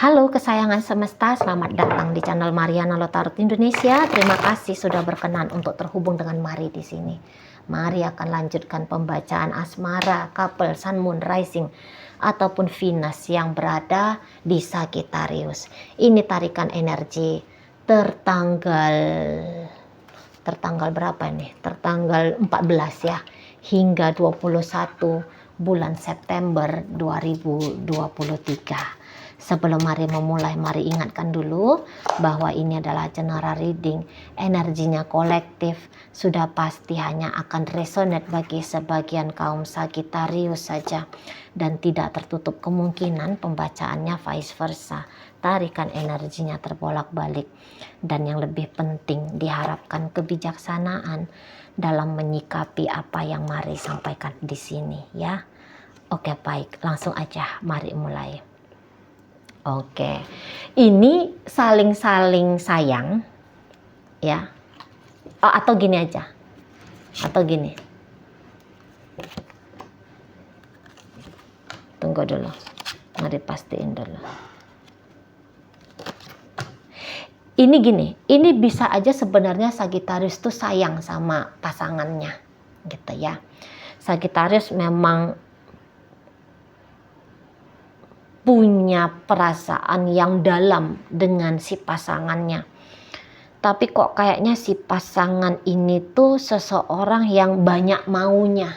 Halo kesayangan semesta, selamat datang di channel Mariana Lotarot Indonesia. Terima kasih sudah berkenan untuk terhubung dengan Mari di sini. Mari akan lanjutkan pembacaan asmara, couple, sun, moon, rising, ataupun Venus yang berada di Sagittarius. Ini tarikan energi tertanggal berapa nih? Tertanggal 14 ya, hingga 21 bulan September 2023. Sebelum mari memulai, mari ingatkan dulu bahwa ini adalah general reading. Energinya kolektif, sudah pasti hanya akan resonate bagi sebagian kaum Sagittarius saja. Dan tidak tertutup kemungkinan pembacaannya vice versa. Tarikan energinya terbolak-balik. Dan yang lebih penting, diharapkan kebijaksanaan dalam menyikapi apa yang mari sampaikan di sini ya. Oke, baik, langsung aja mari mulai. Oke, ini saling-saling sayang ya. Oh, atau gini aja, atau gini. Tunggu dulu, mari pastiin dulu. Ini gini, ini bisa aja sebenarnya Sagittarius tuh sayang sama pasangannya, gitu ya. Sagittarius memang punya perasaan yang dalam dengan si pasangannya. Tapi kok kayaknya si pasangan ini tuh seseorang yang banyak maunya.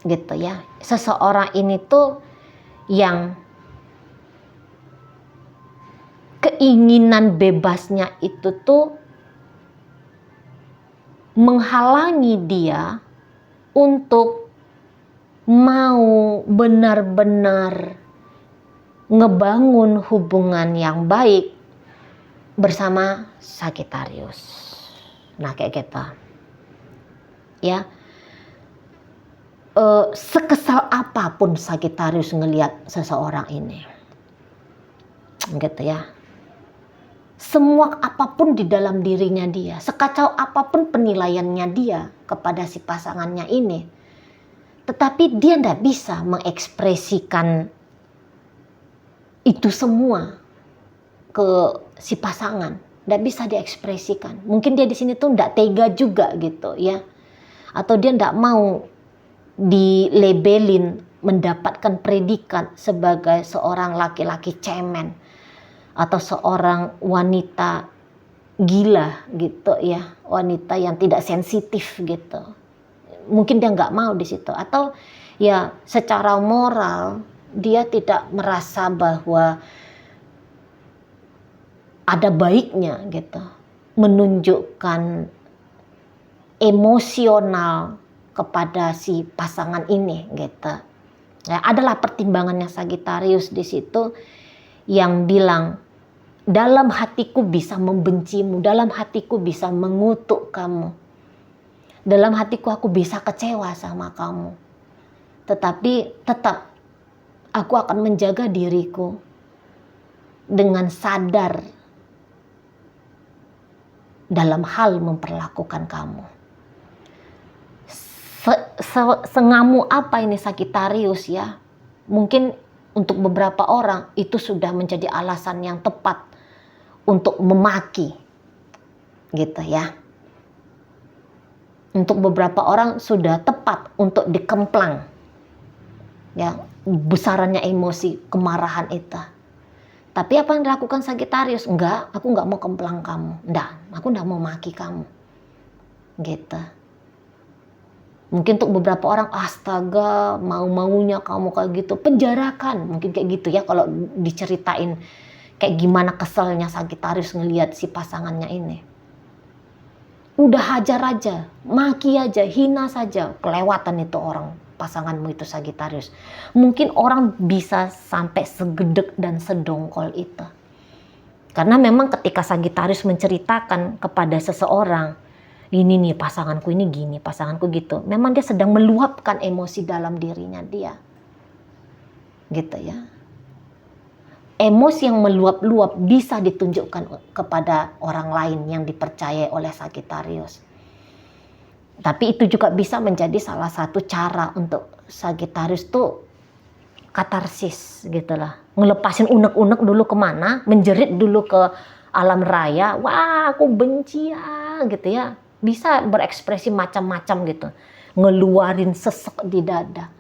Gitu ya. Seseorang ini tuh yang keinginan bebasnya itu tuh menghalangi dia untuk mau benar-benar ngebangun hubungan yang baik bersama Sagittarius. Nah kayak gitu ya. Sekesal apapun Sagittarius ngelihat seseorang ini, gitu ya. Semua apapun di dalam dirinya dia, sekacau apapun penilaiannya dia kepada si pasangannya ini, tetapi dia tidak bisa mengekspresikan itu semua ke si pasangan. Tidak bisa diekspresikan. Mungkin dia di sini tuh tidak tega juga gitu ya. Atau dia tidak mau dilabelin mendapatkan predikat sebagai seorang laki-laki cemen. Atau seorang wanita gila gitu ya. Wanita yang tidak sensitif gitu. Mungkin dia nggak mau di situ, atau ya secara moral dia tidak merasa bahwa ada baiknya gitu menunjukkan emosional kepada si pasangan ini gitu. Ya, adalah pertimbangannya Sagittarius di situ yang bilang, dalam hatiku bisa membencimu, dalam hatiku bisa mengutuk kamu. Dalam hatiku aku bisa kecewa sama kamu. Tetapi tetap aku akan menjaga diriku dengan sadar dalam hal memperlakukan kamu. Sengamu apa ini Sagittarius ya? Mungkin untuk beberapa orang itu sudah menjadi alasan yang tepat untuk memaki. Gitu ya. Untuk beberapa orang sudah tepat untuk dikemplang. Ya, besarannya emosi, kemarahan itu. Tapi apa yang dilakukan Sagittarius? Enggak, aku enggak mau kemplang kamu. Enggak, aku enggak mau maki kamu. Gitu. Mungkin untuk beberapa orang, astaga, mau-maunya kamu kayak gitu. Penjarakan, mungkin kayak gitu ya kalau diceritain kayak gimana keselnya Sagittarius ngelihat si pasangannya ini. Udah hajar aja, maki aja, hina saja, kelewatan itu orang, pasanganmu itu Sagittarius. Mungkin orang bisa sampai segedek dan sedongkol itu. Karena memang ketika Sagittarius menceritakan kepada seseorang, ini nih pasanganku ini gini, pasanganku gitu. Memang dia sedang meluapkan emosi dalam dirinya dia. Gitu ya. Emosi yang meluap-luap bisa ditunjukkan kepada orang lain yang dipercaya oleh Sagittarius. Tapi itu juga bisa menjadi salah satu cara untuk Sagittarius tuh katarsis gitu lah. Ngelepasin unek-unek dulu kemana, menjerit dulu ke alam raya, wah aku benci ya gitu ya. Bisa berekspresi macam-macam gitu. Ngeluarin sesek di dada.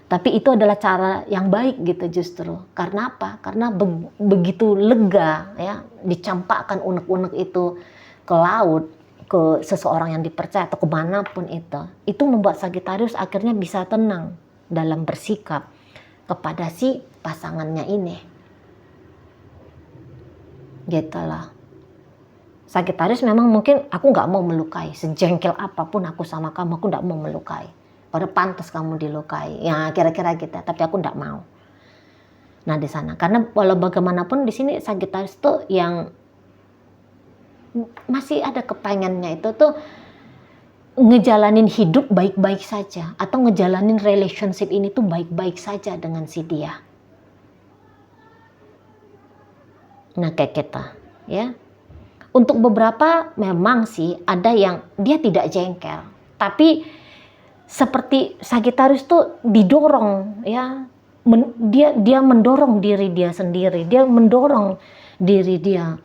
Tapi itu adalah cara yang baik gitu justru. Karena apa? Karena begitu lega ya, dicampakkan unek-unek itu ke laut, ke seseorang yang dipercaya atau kemanapun itu membuat Sagittarius akhirnya bisa tenang dalam bersikap kepada si pasangannya ini. Gitu lah. Sagittarius memang mungkin aku nggak mau melukai, sejengkel apapun aku sama kamu, aku nggak mau melukai. Pada pantas kamu dilukai, ya kira-kira gitu. Tapi aku nggak mau. Nah di sana, karena walau bagaimanapun di sini Sagittarius tuh yang masih ada kepengennya itu tuh ngejalanin hidup baik-baik saja, atau ngejalanin relationship ini tuh baik-baik saja dengan si dia. Nah kayak kita, ya. Untuk beberapa memang sih ada yang dia tidak jengkel, tapi seperti Sagittarius tuh didorong ya, dia mendorong diri dia sendiri, dia mendorong diri dia,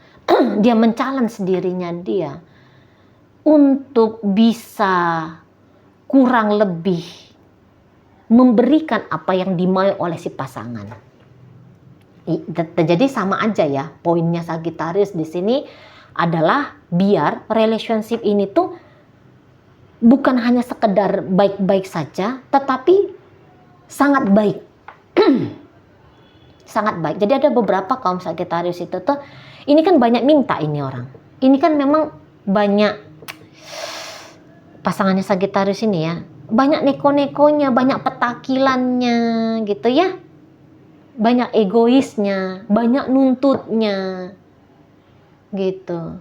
dia men-challenge dirinya dia untuk bisa kurang lebih memberikan apa yang dimau oleh si pasangan. Jadi sama aja ya, poinnya Sagittarius di sini adalah biar relationship ini tuh bukan hanya sekedar baik-baik saja, tetapi sangat baik. Sangat baik. Jadi ada beberapa kaum Sagittarius itu tuh, ini kan banyak minta ini orang. Ini kan memang banyak pasangannya Sagittarius ini ya, banyak neko-nekonya, banyak petakilannya gitu ya. Banyak egoisnya, banyak nuntutnya. Gitu.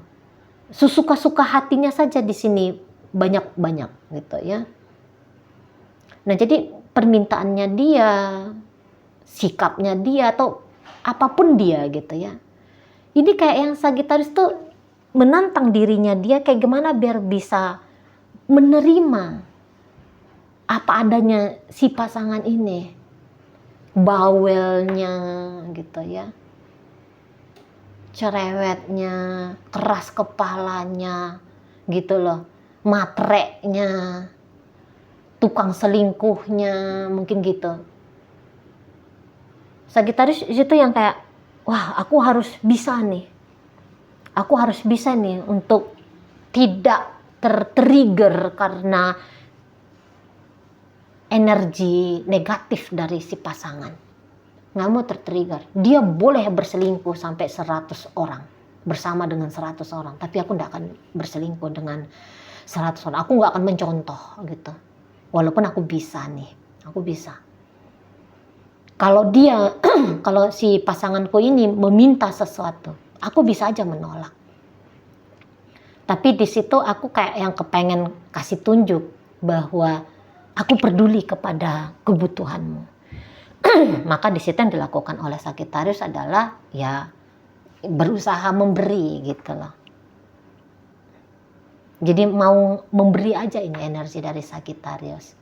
Sesuka-suka hatinya saja di sini banyak-banyak gitu ya. Nah jadi permintaannya dia, sikapnya dia atau apapun dia gitu ya. Ini kayak yang Sagittarius tuh menantang dirinya dia kayak gimana biar bisa menerima apa adanya si pasangan ini. Bawelnya gitu ya. Cerewetnya, keras kepalanya gitu loh. Matreknya, tukang selingkuhnya, mungkin gitu. Sagittarius itu yang kayak, wah aku harus bisa nih. Aku harus bisa nih untuk tidak tertrigger karena energi negatif dari si pasangan. Nggak mau tertrigger. Dia boleh berselingkuh sampai 100 orang. Bersama dengan 100 orang. Tapi aku nggak akan berselingkuh dengan 100 orang. Aku nggak akan mencontoh gitu. Walaupun aku bisa nih. Aku bisa. Kalau dia, kalau si pasanganku ini meminta sesuatu, aku bisa aja menolak. Tapi di situ aku kayak yang kepengen kasih tunjuk bahwa aku peduli kepada kebutuhanmu. Maka di situ yang dilakukan oleh Sagittarius adalah ya berusaha memberi gitu loh. Jadi mau memberi aja ini energi dari Sagittarius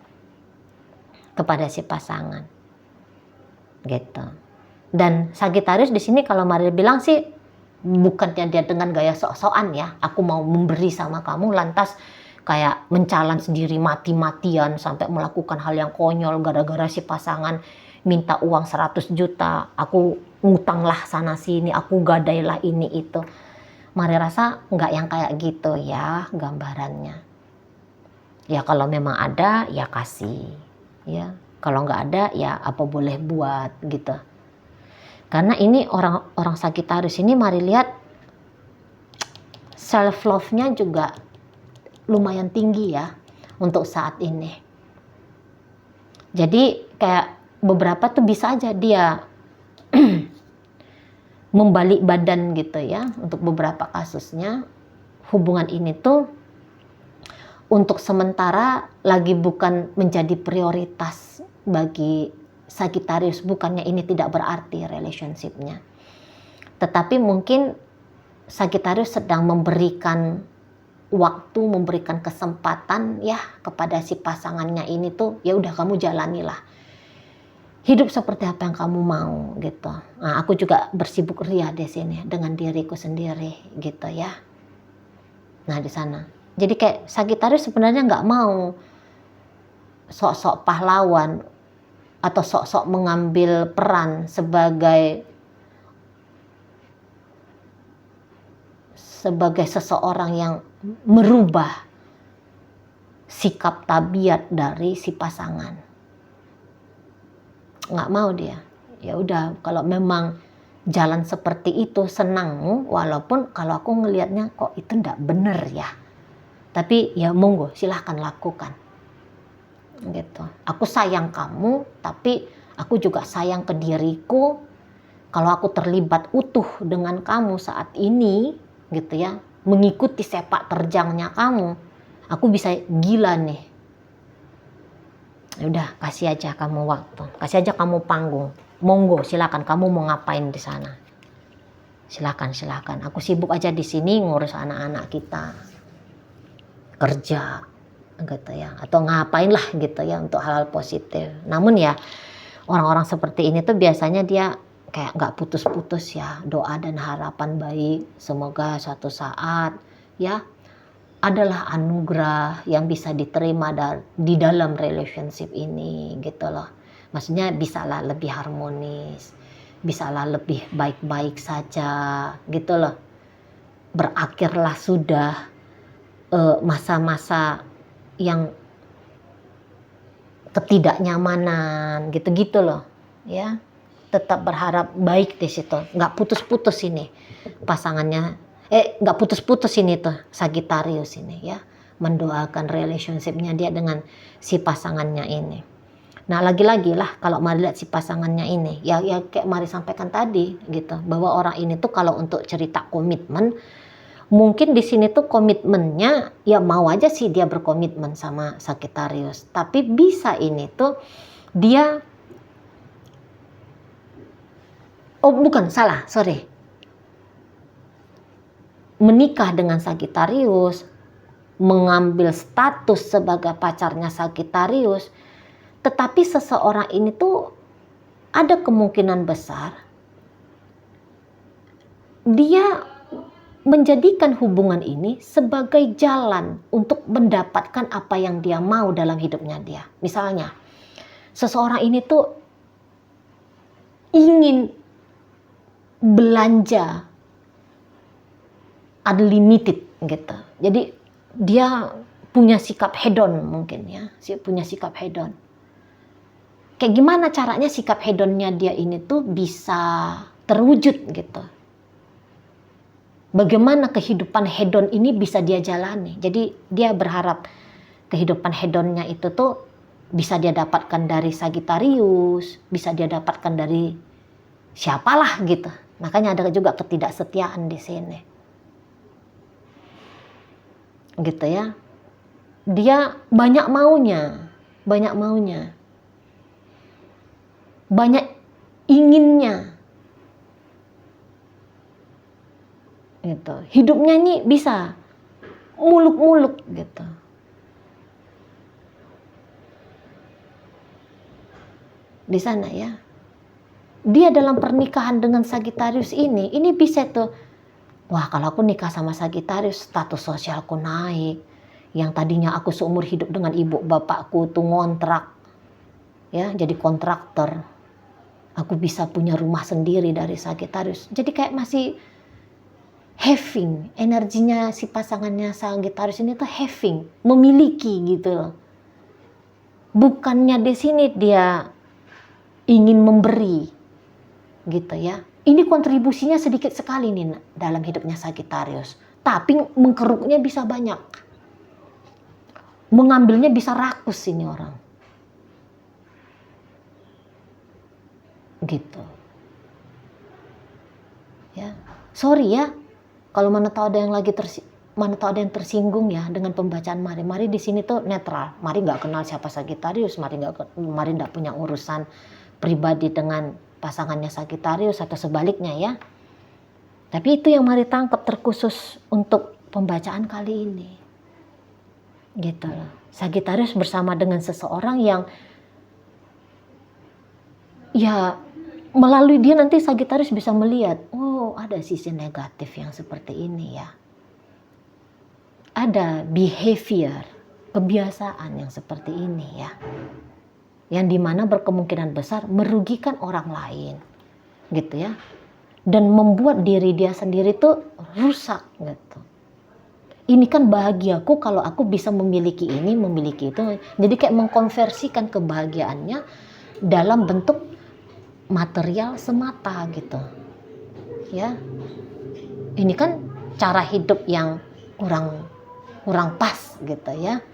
kepada si pasangan. Gitu. Dan Sagittarius di sini kalau Maria bilang sih bukannya dia dengan gaya sok-sokan ya, aku mau memberi sama kamu lantas kayak mencalan sendiri mati-matian sampai melakukan hal yang konyol gara-gara si pasangan minta uang 100 juta, aku ngutanglah sana sini, aku gadailah ini itu. Maria rasa nggak yang kayak gitu ya gambarannya. Ya kalau memang ada ya kasih, ya kalau nggak ada ya apa boleh buat gitu. Karena ini orang Sagittarius ini mari lihat self love-nya juga lumayan tinggi ya untuk saat ini. Jadi kayak beberapa tuh bisa aja dia membalik badan gitu ya. Untuk beberapa kasusnya hubungan ini tuh untuk sementara lagi bukan menjadi prioritas bagi Sagittarius. Bukannya ini tidak berarti relationship-nya. Tetapi mungkin Sagittarius sedang memberikan waktu, memberikan kesempatan ya kepada si pasangannya ini tuh, ya udah kamu jalanilah hidup seperti apa yang kamu mau gitu. Nah, aku juga bersibuk ria di sini dengan diriku sendiri gitu ya. Nah di sana. Jadi kayak Sagittarius sebenarnya nggak mau sok-sok pahlawan atau sok-sok mengambil peran sebagai seseorang yang merubah sikap tabiat dari si pasangan. Nggak mau dia. Ya udah, kalau memang jalan seperti itu senang, walaupun kalau aku ngelihatnya kok itu nggak bener ya. Tapi ya monggo silahkan lakukan. Gitu. Aku sayang kamu, tapi aku juga sayang ke diriku. Kalau aku terlibat utuh dengan kamu saat ini, gitu ya, mengikuti sepak terjangnya kamu, aku bisa gila nih. Ya udah, kasih aja kamu waktu, kasih aja kamu panggung. Monggo, silakan kamu mau ngapain di sana. Silakan. Aku sibuk aja di sini ngurus anak-anak kita, kerja, gitu ya, atau ngapain lah gitu ya untuk hal-hal positif. Namun ya orang-orang seperti ini tuh biasanya dia kayak nggak putus-putus ya, doa dan harapan baik. Semoga suatu saat ya adalah anugerah yang bisa diterima di dalam relationship ini gitu loh. Maksudnya bisalah lebih harmonis, bisalah lebih baik-baik saja gitu loh. Berakhirlah sudah masa-masa yang ketidaknyamanan gitu-gitu loh ya. Tetap berharap baik di situ, nggak putus-putus ini pasangannya, nggak putus-putus ini tuh Sagittarius ini ya, mendoakan relationshipnya dia dengan si pasangannya ini. Nah lagi-lagi lah kalau Mari lihat si pasangannya ini ya kayak Mari sampaikan tadi gitu, bahwa orang ini tuh kalau untuk cerita komitmen, mungkin di sini tuh komitmennya ya mau aja sih dia berkomitmen sama Sagittarius, tapi bisa ini tuh dia menikah dengan Sagittarius, mengambil status sebagai pacarnya Sagittarius, tetapi seseorang ini tuh ada kemungkinan besar dia menjadikan hubungan ini sebagai jalan untuk mendapatkan apa yang dia mau dalam hidupnya dia. Misalnya, seseorang ini tuh ingin belanja unlimited gitu. Jadi dia punya sikap hedon mungkin ya, punya sikap hedon. Kayak gimana caranya sikap hedonnya dia ini tuh bisa terwujud gitu. Bagaimana kehidupan hedon ini bisa dia jalani. Jadi dia berharap kehidupan hedonnya itu tuh bisa dia dapatkan dari Sagittarius, bisa dia dapatkan dari siapalah gitu. Makanya ada juga ketidaksetiaan di sini. Gitu ya. Dia banyak maunya. Banyak inginnya. Gitu. Hidupnya ini bisa muluk-muluk gitu. Di sana ya. Dia dalam pernikahan dengan Sagittarius ini bisa tuh, wah kalau aku nikah sama Sagittarius status sosialku naik. Yang tadinya aku seumur hidup dengan ibu bapakku tuh ngontrak. Ya, jadi kontraktor. Aku bisa punya rumah sendiri dari Sagittarius. Jadi kayak masih having, energinya si pasangannya Sagittarius ini tuh having, memiliki gitu loh. Bukannya di sini dia ingin memberi gitu ya. Ini kontribusinya sedikit sekali nih dalam hidupnya Sagittarius, tapi mengkeruknya bisa banyak. Mengambilnya bisa rakus ini orang. Gitu. Ya. Sorry ya. Kalau mana tahu ada yang tersinggung ya dengan pembacaan Mari. Mari di sini tuh netral. Mari nggak kenal siapa Sagittarius. Mari nggak punya urusan pribadi dengan pasangannya Sagittarius atau sebaliknya ya. Tapi itu yang Mari tangkap terkhusus untuk pembacaan kali ini. Gitu loh. Sagittarius bersama dengan seseorang yang ya melalui dia nanti Sagittarius bisa melihat, oh ada sisi negatif yang seperti ini ya. Ada behavior, kebiasaan yang seperti ini ya. Yang dimana berkemungkinan besar merugikan orang lain. Gitu ya. Dan membuat diri dia sendiri tuh rusak gitu. Ini kan bahagiaku kalau aku bisa memiliki ini, memiliki itu. Jadi kayak mengkonversikan kebahagiaannya dalam bentuk material semata gitu. Ya. Ini kan cara hidup yang kurang pas gitu ya.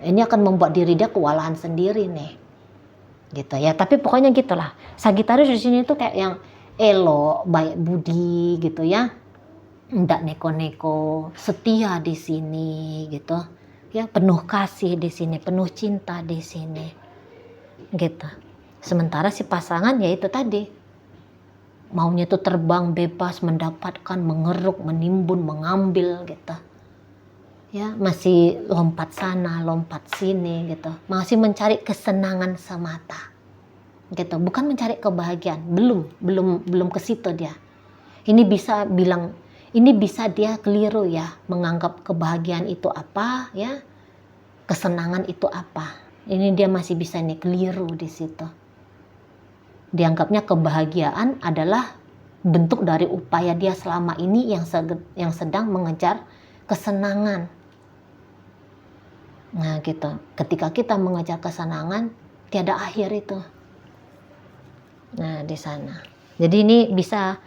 Ini akan membuat diri dia kewalahan sendiri nih. Gitu ya. Tapi pokoknya gitulah. Sagittarius di sini tuh kayak yang elok, baik budi gitu ya. Nggak neko-neko, setia di sini gitu. Ya, penuh kasih di sini, penuh cinta di sini. Gitu. Sementara si pasangan ya itu tadi. Maunya tuh terbang bebas, mendapatkan, mengeruk, menimbun, mengambil gitu. Ya, masih lompat sana, lompat sini gitu. Masih mencari kesenangan semata. Gitu, bukan mencari kebahagiaan. Belum ke situ dia. Ini bisa dia keliru ya, menganggap kebahagiaan itu apa ya, kesenangan itu apa. Ini dia masih bisa nih keliru di situ. Dianggapnya kebahagiaan adalah bentuk dari upaya dia selama ini yang sedang mengejar kesenangan. Nah gitu, ketika kita mengejar kesenangan tiada akhir itu. Nah di sana. Jadi ini bisa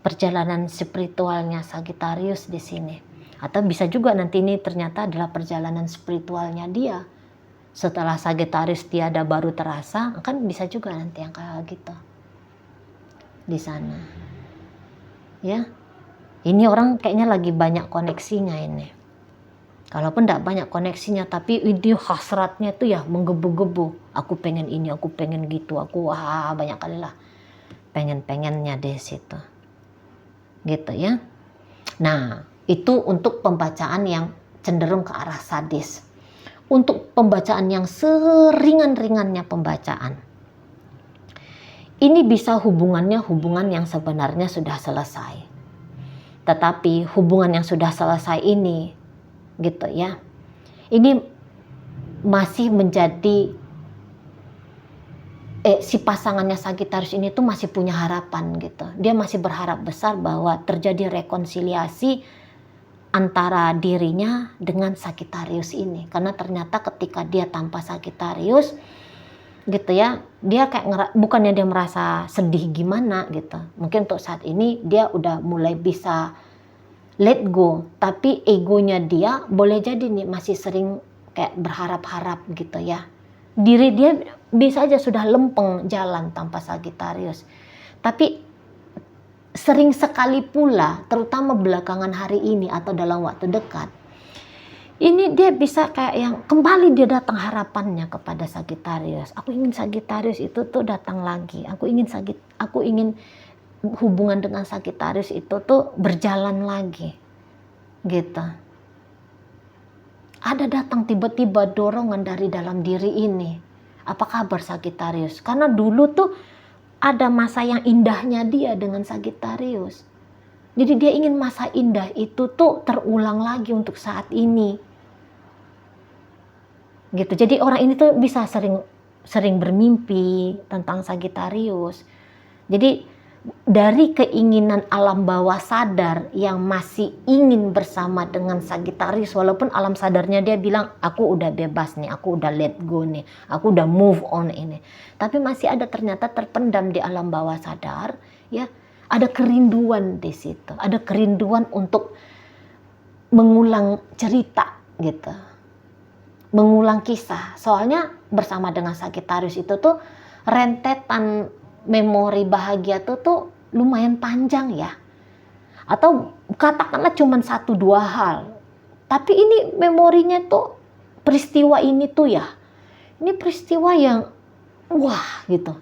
perjalanan spiritualnya Sagittarius di sini. Atau bisa juga nanti ini ternyata adalah perjalanan spiritualnya dia. Setelah Sagittarius tiada baru terasa, kan bisa juga nanti yang kayak gitu. Di sana. Ya. Ini orang kayaknya lagi banyak koneksinya ini. Kalaupun tidak banyak koneksinya, tapi ide hasratnya itu ya menggebu-gebu. Aku pengen ini, aku pengen gitu, aku banyak kali lah pengen-pengennya di situ. Gitu ya. Nah, itu untuk pembacaan yang cenderung ke arah sadis. Untuk pembacaan yang seringan-ringannya pembacaan. Ini bisa hubungan yang sebenarnya sudah selesai. Tetapi hubungan yang sudah selesai ini gitu ya. Ini masih menjadi si pasangannya Sagittarius ini tuh masih punya harapan gitu. Dia masih berharap besar bahwa terjadi rekonsiliasi antara dirinya dengan Sagittarius ini. Karena ternyata ketika dia tanpa Sagittarius gitu ya, dia kayak bukannya dia merasa sedih gimana gitu. Mungkin untuk saat ini dia udah mulai bisa let go, tapi egonya dia boleh jadi nih masih sering kayak berharap-harap gitu ya. Diri dia bisa aja sudah lempeng jalan tanpa Sagittarius. Tapi sering sekali pula, terutama belakangan hari ini atau dalam waktu dekat, ini dia bisa kayak yang kembali dia datang harapannya kepada Sagittarius. Aku ingin Sagittarius itu tuh datang lagi. Aku ingin hubungan dengan Sagittarius itu tuh berjalan lagi gitu. Ada datang tiba-tiba dorongan dari dalam diri ini. Apa kabar Sagittarius? Karena dulu tuh ada masa yang indahnya dia dengan Sagittarius. Jadi dia ingin masa indah itu tuh terulang lagi untuk saat ini gitu. Jadi orang ini tuh bisa sering bermimpi tentang Sagittarius. Jadi dari keinginan alam bawah sadar yang masih ingin bersama dengan Sagittarius, walaupun alam sadarnya dia bilang aku udah bebas nih, aku udah let go nih, aku udah move on ini, tapi masih ada ternyata terpendam di alam bawah sadar ya, ada kerinduan di situ, ada kerinduan untuk mengulang cerita gitu, mengulang kisah. Soalnya bersama dengan Sagittarius itu tuh rentetan memori bahagia tuh lumayan panjang ya. Atau katakanlah cuma 1-2 hal. Tapi ini memorinya tuh peristiwa ini tuh ya. Ini peristiwa yang wah gitu.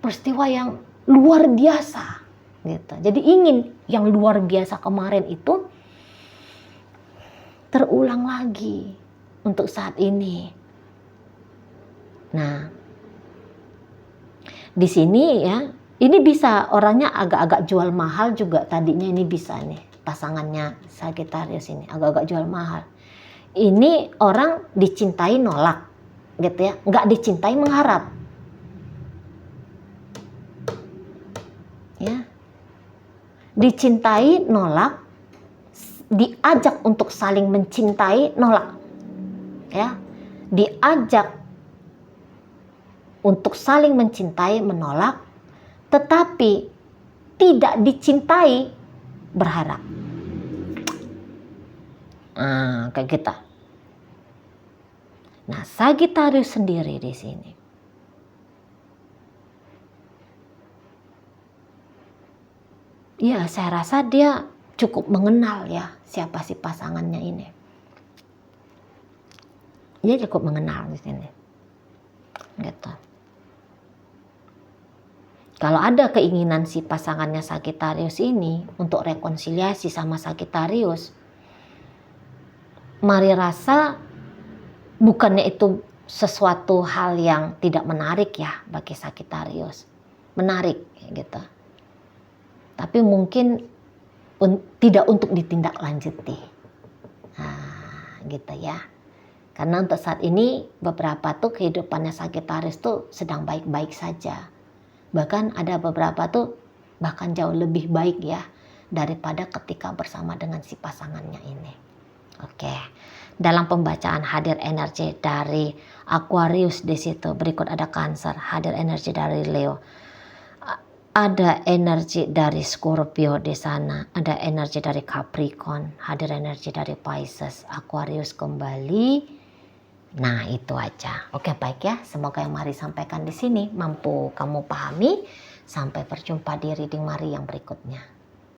Peristiwa yang luar biasa gitu. Jadi ingin yang luar biasa kemarin itu terulang lagi untuk saat ini. Nah, Di sini ya, ini bisa orangnya agak-agak jual mahal juga tadinya, ini bisa nih pasangannya Sagittarius ini agak-agak jual mahal. Ini orang dicintai nolak gitu ya, nggak dicintai mengharap ya, dicintai nolak, diajak untuk saling mencintai nolak ya, diajak untuk saling mencintai menolak, tetapi tidak dicintai berharap. Kayak kita. Nah, Sagittarius sendiri di sini ya, saya rasa dia cukup mengenal ya siapa si pasangannya ini. Dia cukup mengenal di sini. Gitu. Kalau ada keinginan si pasangannya Sagittarius ini untuk rekonsiliasi sama Sagittarius, mari rasa bukannya itu sesuatu hal yang tidak menarik ya bagi Sagittarius. Menarik gitu. Tapi mungkin tidak untuk ditindaklanjuti. Nah, gitu ya. Karena untuk saat ini beberapa tuh kehidupannya Sagittarius tuh sedang baik-baik saja. Bahkan ada beberapa tuh bahkan jauh lebih baik ya daripada ketika bersama dengan si pasangannya ini. Oke. Dalam pembacaan hadir energi dari Aquarius di situ. Berikut ada Cancer, hadir energi dari Leo. Ada energi dari Scorpio di sana, ada energi dari Capricorn, hadir energi dari Pisces, Aquarius kembali. Nah, itu aja. Oke, baik ya. Semoga yang Mari sampaikan di sini mampu kamu pahami. Sampai berjumpa di reading Mari yang berikutnya.